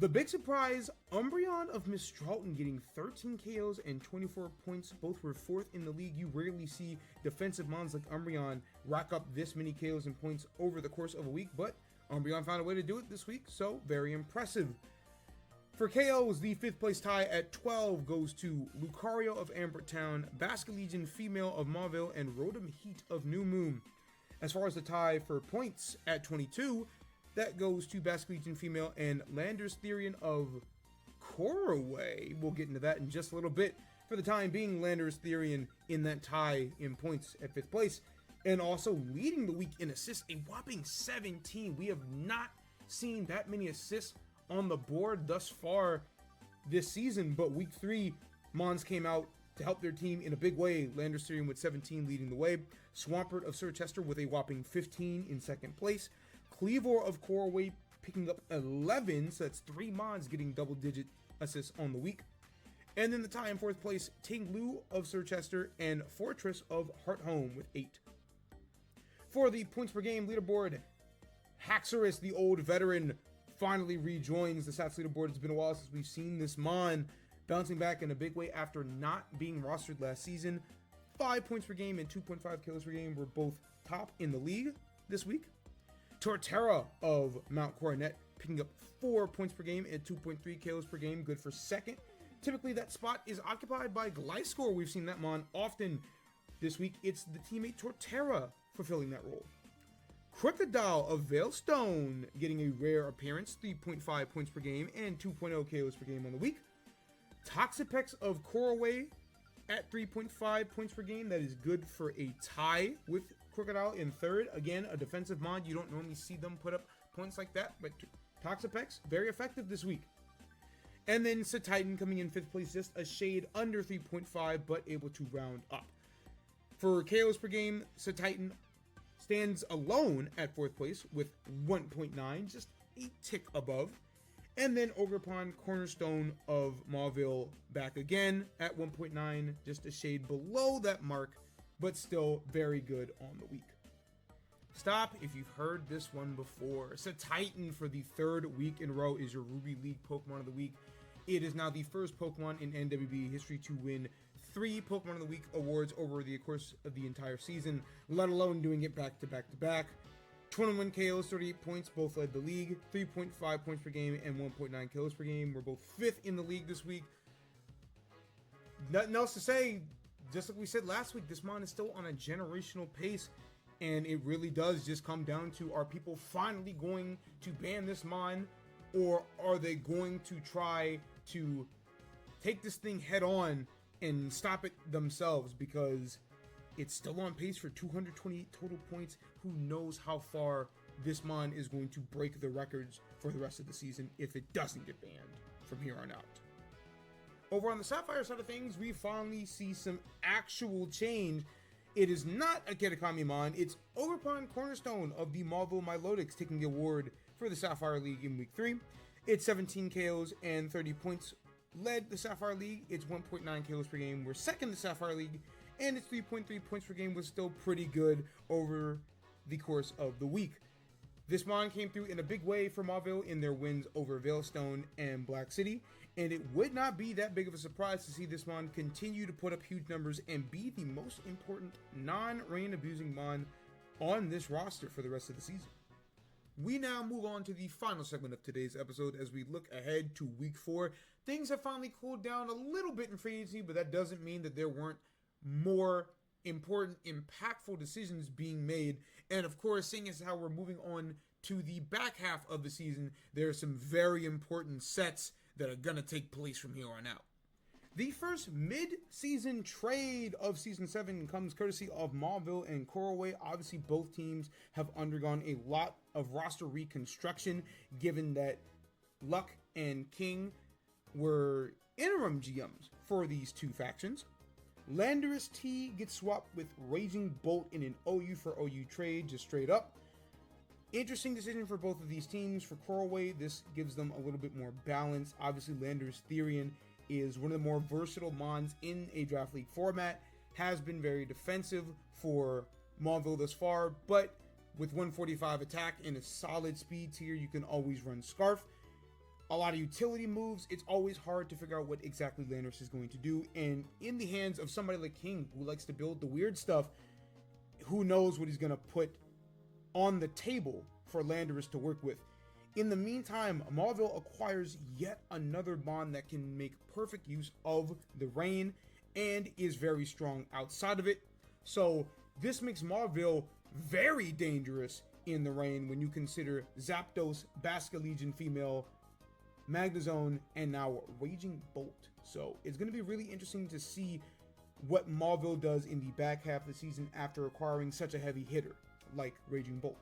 The big surprise, Umbreon of Mistralton getting 13 KOs and 24 points, both were fourth in the league. You rarely see defensive mons like Umbreon rack up this many KOs and points over the course of a week, but Umbreon found a way to do it this week, so very impressive. For KOs, the 5th place tie at 12 goes to Lucario of Ambert Town, Basket Legion Female of Mauville, and Rotom Heat of New Moon. As far as the tie for points at 22, that goes to Basket Legion Female and Landers Therian of Corway. We'll get into that in just a little bit. For the time being, Landers Therian in that tie in points at 5th place. And also leading the week in assists, a whopping 17. We have not seen that many assists on the board thus far this season, but week 3, Mons came out to help their team in a big way. Landers Therian with 17 leading the way. Swampert of Sirchester with a whopping 15 in 2nd place. Cleavor of Corway picking up 11, so that's 3 Mons getting double-digit assists on the week. And then the tie in 4th place, Ting Lu of Sirchester and Fortress of Hartholm with 8. For the points per game leaderboard, Haxorus, the old veteran, finally rejoins the stats leaderboard. It's been a while since we've seen this Mon bouncing back in a big way after not being rostered last season. 5 points per game and 2.5 kills per game were both top in the league this week. Torterra of Mount Coronet picking up 4 points per game and 2.3 kills per game, good for 2nd. Typically that spot is occupied by Gliscor. We've seen that Mon often. This week it's the teammate Torterra fulfilling that role. Crocodile of Veilstone getting a rare appearance, 3.5 points per game and 2.0 KOs per game on the week. Toxapex of Corway at 3.5 points per game. That is good for a tie with Crocodile in 3rd. Again, a defensive mod. You don't normally see them put up points like that, but Toxapex, very effective this week. And then Titan coming in 5th place, just a shade under 3.5, but able to round up. For KOs per game, Titan stands alone at 4th place with 1.9, just a tick above. And then Ogrepon Cornerstone of Mauville back again at 1.9, just a shade below that mark, but still very good on the week. Stop if you've heard this one before. It's a Titan for the 3rd week in a row is your Ruby League Pokemon of the Week. It is now the first Pokemon in NWBA history to win 3 Pokemon of the Week awards over the course of the entire season, let alone doing it back to back to back. 21 KOs, 38 points, both led the league. 3.5 points per game and 1.9 kills per game. We're both 5th in the league this week. Nothing else to say. Just like we said last week, this mon is still on a generational pace. And it really does just come down to, are people finally going to ban this mon? Or are they going to try to take this thing head on and stop it themselves? Because it's still on pace for 228 total points. Who knows how far this mon is going to break the records for the rest of the season if it doesn't get banned from here on out. Over on the Sapphire side of things, we finally see some actual change. It is not a Kitakami mon, it's Overpond Cornerstone of the Marvel Milotics taking the award for the Sapphire League in Week 3. It's 17 KOs and 30 points. Led the Sapphire League, it's 1.9 KOs per game. We're 2nd in the Sapphire League, and its 3.3 points per game was still pretty good over the course of the week. This mon came through in a big way for Mauville in their wins over Veilstone and Black City, and it would not be that big of a surprise to see this mon continue to put up huge numbers and be the most important non-rain abusing mon on this roster for the rest of the season. We now move on to the final segment of today's episode as we look ahead to Week 4. Things have finally cooled down a little bit in free agency, but that doesn't mean that there weren't more important, impactful decisions being made. And of course, seeing as how we're moving on to the back half of the season, there are some very important sets that are going to take place from here on out. The first mid-season trade of Season 7 comes courtesy of Mauville and Koroway. Obviously, both teams have undergone a lot of roster reconstruction, given that Luck and King were interim GMs for these two factions. Landorus T gets swapped with Raging Bolt in an OU for OU trade, just straight up. Interesting decision for both of these teams. For Koroway, this gives them a little bit more balance. Obviously, Landorus Therian is one of the more versatile mons in a draft league format, has been very defensive for Mauville thus far, but with 145 attack and a solid speed tier, you can always run Scarf. A lot of utility moves. It's always hard to figure out what exactly Landorus is going to do, and in the hands of somebody like King, who likes to build the weird stuff, who knows what he's going to put on the table for Landorus to work with. In the meantime, Mauville acquires yet another mon that can make perfect use of the rain and is very strong outside of it. So this makes Mauville very dangerous in the rain when you consider Zapdos, Basculegion female, Magnezone, and now Raging Bolt. So it's going to be really interesting to see what Mauville does in the back half of the season after acquiring such a heavy hitter like Raging Bolt.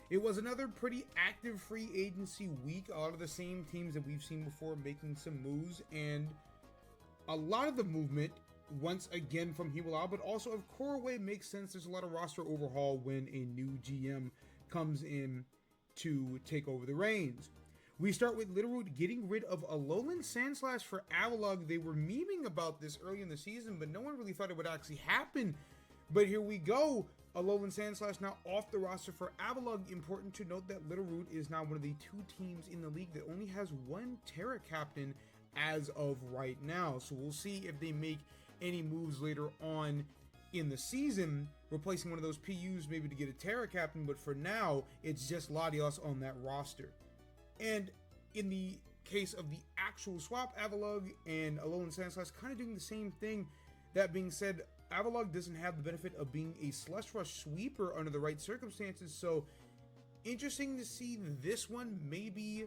It was another pretty active free agency week. A lot of the same teams that we've seen before making some moves, and a lot of the movement, once again from Hiwala, but also of Koroway, makes sense. There's a lot of roster overhaul when a new GM comes in to take over the reins. We start with Leaderboard getting rid of Alolan Sandslash for Avalugg. They were memeing about this early in the season, but no one really thought it would actually happen. But here we go. Alolan Sandslash now off the roster for Avalugg. Important to note that Littleroot is now one of the 2 teams in the league that only has 1 Terra Captain as of right now. So we'll see if they make any moves later on in the season, replacing one of those PUs maybe to get a Terra Captain, but for now, it's just Latios on that roster. And in the case of the actual swap, Avalugg and Alolan Sandslash kind of doing the same thing. That being said, Avalugg doesn't have the benefit of being a Slush Rush sweeper under the right circumstances, so interesting to see this one. Maybe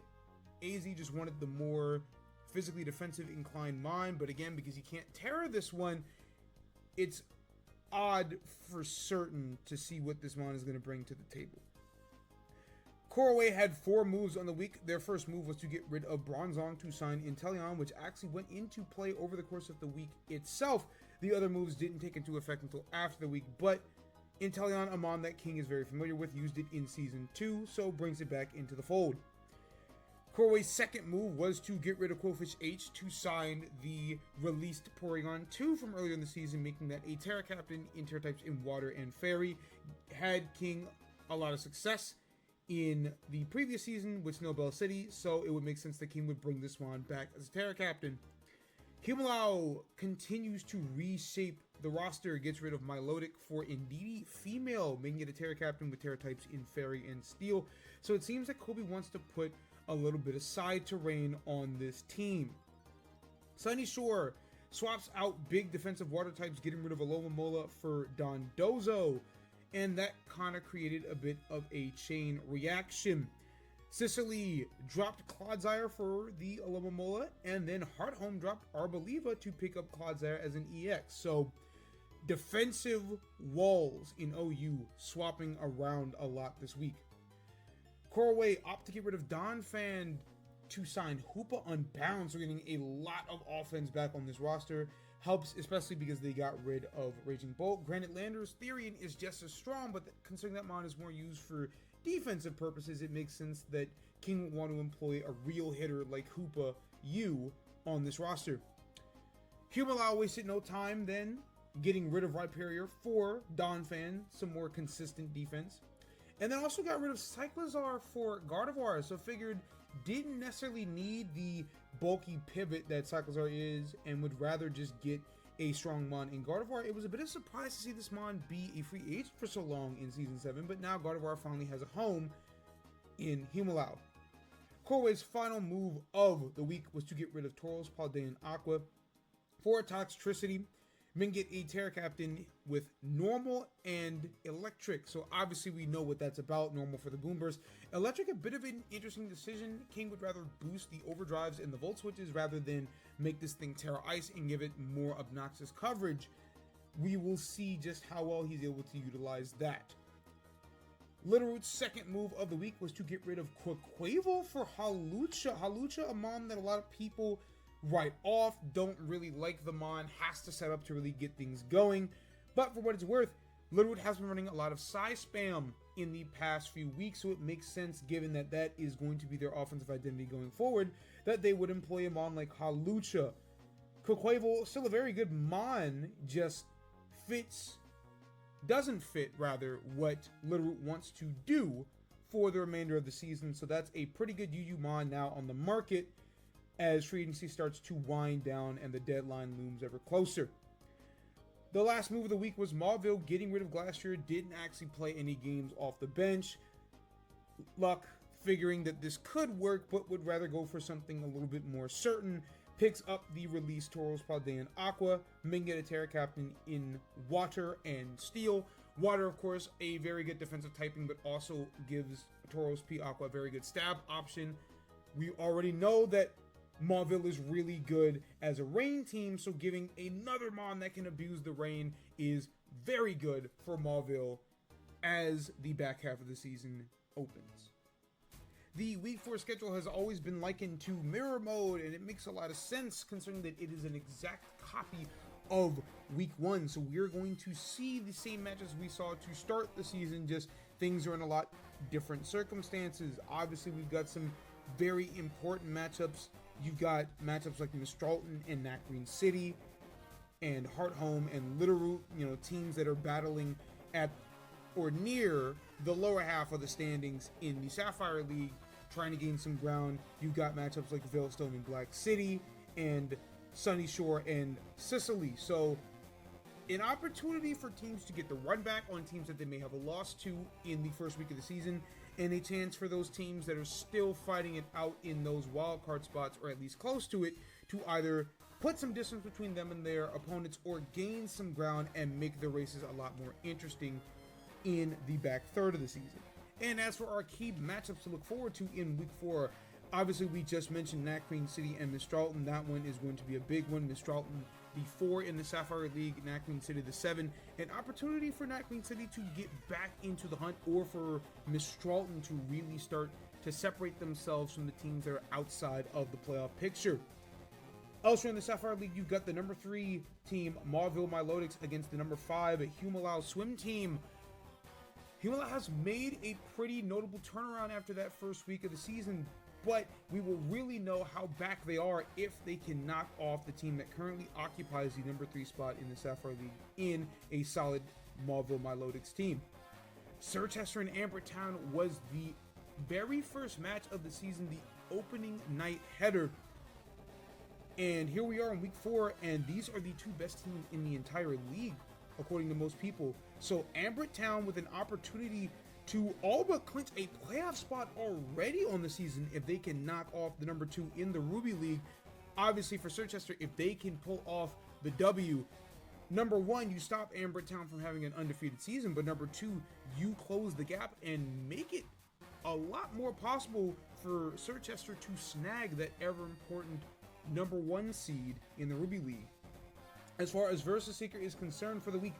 AZ just wanted the more physically defensive inclined mon, but again, because you can't Terra this one, it's odd for certain to see what this mon is going to bring to the table. Koroway had 4 moves on the week. Their first move was to get rid of Bronzong to sign Inteleon, which actually went into play over the course of the week itself. The other moves didn't take into effect until after the week, but Inteleon, a mon that King is very familiar with, used it in Season 2, so brings it back into the fold. Koroway's second move was to get rid of Quillfish H to sign the released Porygon 2 from earlier in the season, making that a Terra Captain in Terra types in Water and Fairy. Had King a lot of success in the previous season with Snowbell City, so it would make sense that King would bring this one back as a Terra Captain. Himulao continues to reshape the roster, gets rid of Milotic for Indeedee female, making it a Terra Captain with Terra types in Fairy and Steel. So it seems that Kobe wants to put a little bit of side terrain on this team. Sunny Shore swaps out big defensive water types, getting rid of Alomomola for Dondozo, and that kind of created a bit of a chain reaction. Sicily dropped Clodsire for the Alomomola, and then Hearthome dropped Arboliva to pick up Clodsire as an EX. So defensive walls in OU swapping around a lot this week. Corway opt to get rid of Donphan to sign Hoopa Unbound, so we're getting a lot of offense back on this roster. Helps, especially because they got rid of Raging Bolt. Granted, Landorus Therian is just as strong, but considering that mon is more used for defensive purposes, it makes sense that King would want to employ a real hitter like Hoopa U on this roster. Humalao wasted no time then, getting rid of Rhyperior for Donphan, some more consistent defense. And then also got rid of Cyclizar for Gardevoir, so figured didn't necessarily need the bulky pivot that Cyclizar is, and would rather just get a strong mon in Gardevoir. It was a bit of a surprise to see this mon be a free agent for so long in Season 7, but now Gardevoir finally has a home in Humalao. Corway's final move of the week was to get rid of Tauros, Paldean Aqua for Toxtricity. Men get a Terra Captain with normal and electric. So obviously we know what that's about. Normal for the Boom Burst. Electric, a bit of an interesting decision. King would rather boost the overdrives and the volt switches rather than make this thing Terra Ice and give it more obnoxious coverage. We will see just how well he's able to utilize that. Littleroot's second move of the week was to get rid of Quaquaval for Hawlucha. Hawlucha, a mon that a lot of people write off, don't really like the mon, has to set up to really get things going. But for what it's worth, Littleroot has been running a lot of Psy spam in the past few weeks, so it makes sense, given that that is going to be their offensive identity going forward, that they would employ a mon like Hawlucha. Quaquaval, still a very good mon, just doesn't fit what Littleroot wants to do for the remainder of the season. So that's a pretty good UU mon now on the market as free agency starts to wind down and the deadline looms ever closer. The last move of the week was Mauville getting rid of Glacier. Didn't actually play any games off the bench. Luck figuring that this could work, but would rather go for something a little bit more certain. Picks up the released Tauros, Paldean Aqua. Men get a Terra Captain in Water and Steel. Water, of course, a very good defensive typing, but also gives Tauros P Aqua a very good stab option. We already know that Mauville is really good as a rain team, so giving another mon that can abuse the rain is very good for Mauville as the back half of the season opens. The Week 4 schedule has always been likened to Mirror Mode, and it makes a lot of sense considering that it is an exact copy of Week 1. So we're going to see the same matches we saw to start the season, just things are in a lot different circumstances. Obviously, we've got some very important matchups. You've got matchups like Mistralton and Nacreen City and Hearthome and Littleroot, teams that are battling at or near the lower half of the standings in the Sapphire League, trying to gain some ground. You've got matchups like Veilstone and Black City and Sunny Shore and Sicily. So an opportunity for teams to get the run back on teams that they may have a loss to in the first week of the season, and a chance for those teams that are still fighting it out in those wildcard spots, or at least close to it, to either put some distance between them and their opponents or gain some ground and make the races a lot more interesting in the back third of the season. And as for our key matchups to look forward to in Week 4, obviously we just mentioned Nacreen City and Mistralton. That one is going to be a big one. Mistralton the 4 in the Sapphire League, Nacreen City the 7. An opportunity for Nacreen City to get back into the hunt, or for Mistralton to really start to separate themselves from the teams that are outside of the playoff picture. Elsewhere in the Sapphire League, you've got the number 3 team, Mauville Milotics, against the number 5 Humalao Swim team. Humalao has made a pretty notable turnaround after that first week of the season, but we will really know how back they are if they can knock off the team that currently occupies the number 3 spot in the Sapphire League in a solid Mauville Milotics team. Sirchester and Ambertown was the very first match of the season, the opening night header. And here we are in week 4, and these are the 2 best teams in the entire league, according to most people. So Ambertown with an opportunity to all but clinch a playoff spot already on the season if they can knock off the number 2 in the Ruby League. Obviously for Sirchester, if they can pull off the W, number 1, you stop Ambertown from having an undefeated season, but number 2, you close the gap and make it a lot more possible for Sirchester to snag that ever important number 1 seed in the Ruby League. As far as Versus Seeker is concerned for the week,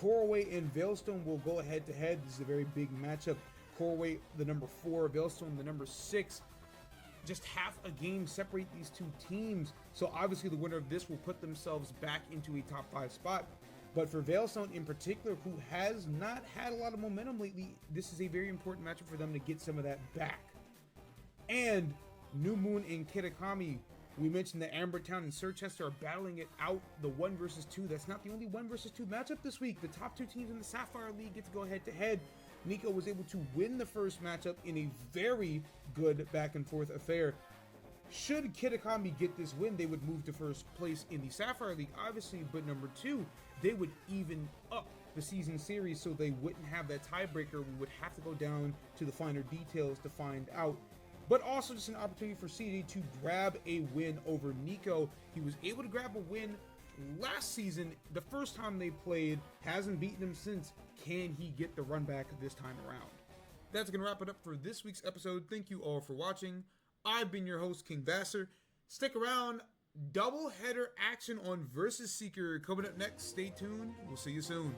Corway and Veilstone will go head to head. This is a very big matchup. Corway, the number 4, Veilstone, the number 6. Just half a game separate these 2 teams. So obviously the winner of this will put themselves back into a top 5 spot. But for Veilstone in particular, who has not had a lot of momentum lately, this is a very important matchup for them to get some of that back. And New Moon and Kitakami, we mentioned that Ambertown and Sirchester are battling it out, the 1 versus 2. That's not the only 1 versus 2 matchup this week. The top 2 teams in the Sapphire League get to go head to head. Nico was able to win the first matchup in a very good back and forth affair. Should Kitakami get this win, they would move to first place in the Sapphire League, obviously, but number 2, they would even up the season series so they wouldn't have that tiebreaker. We would have to go down to the finer details to find out. But also just an opportunity for CJ to grab a win over Nico. He was able to grab a win last season, the first time they played, hasn't beaten him since. Can he get the run back this time around? That's going to wrap it up for this week's episode. Thank you all for watching. I've been your host, King Vasser. Stick around. Double header action on Versus Seeker coming up next. Stay tuned. We'll see you soon.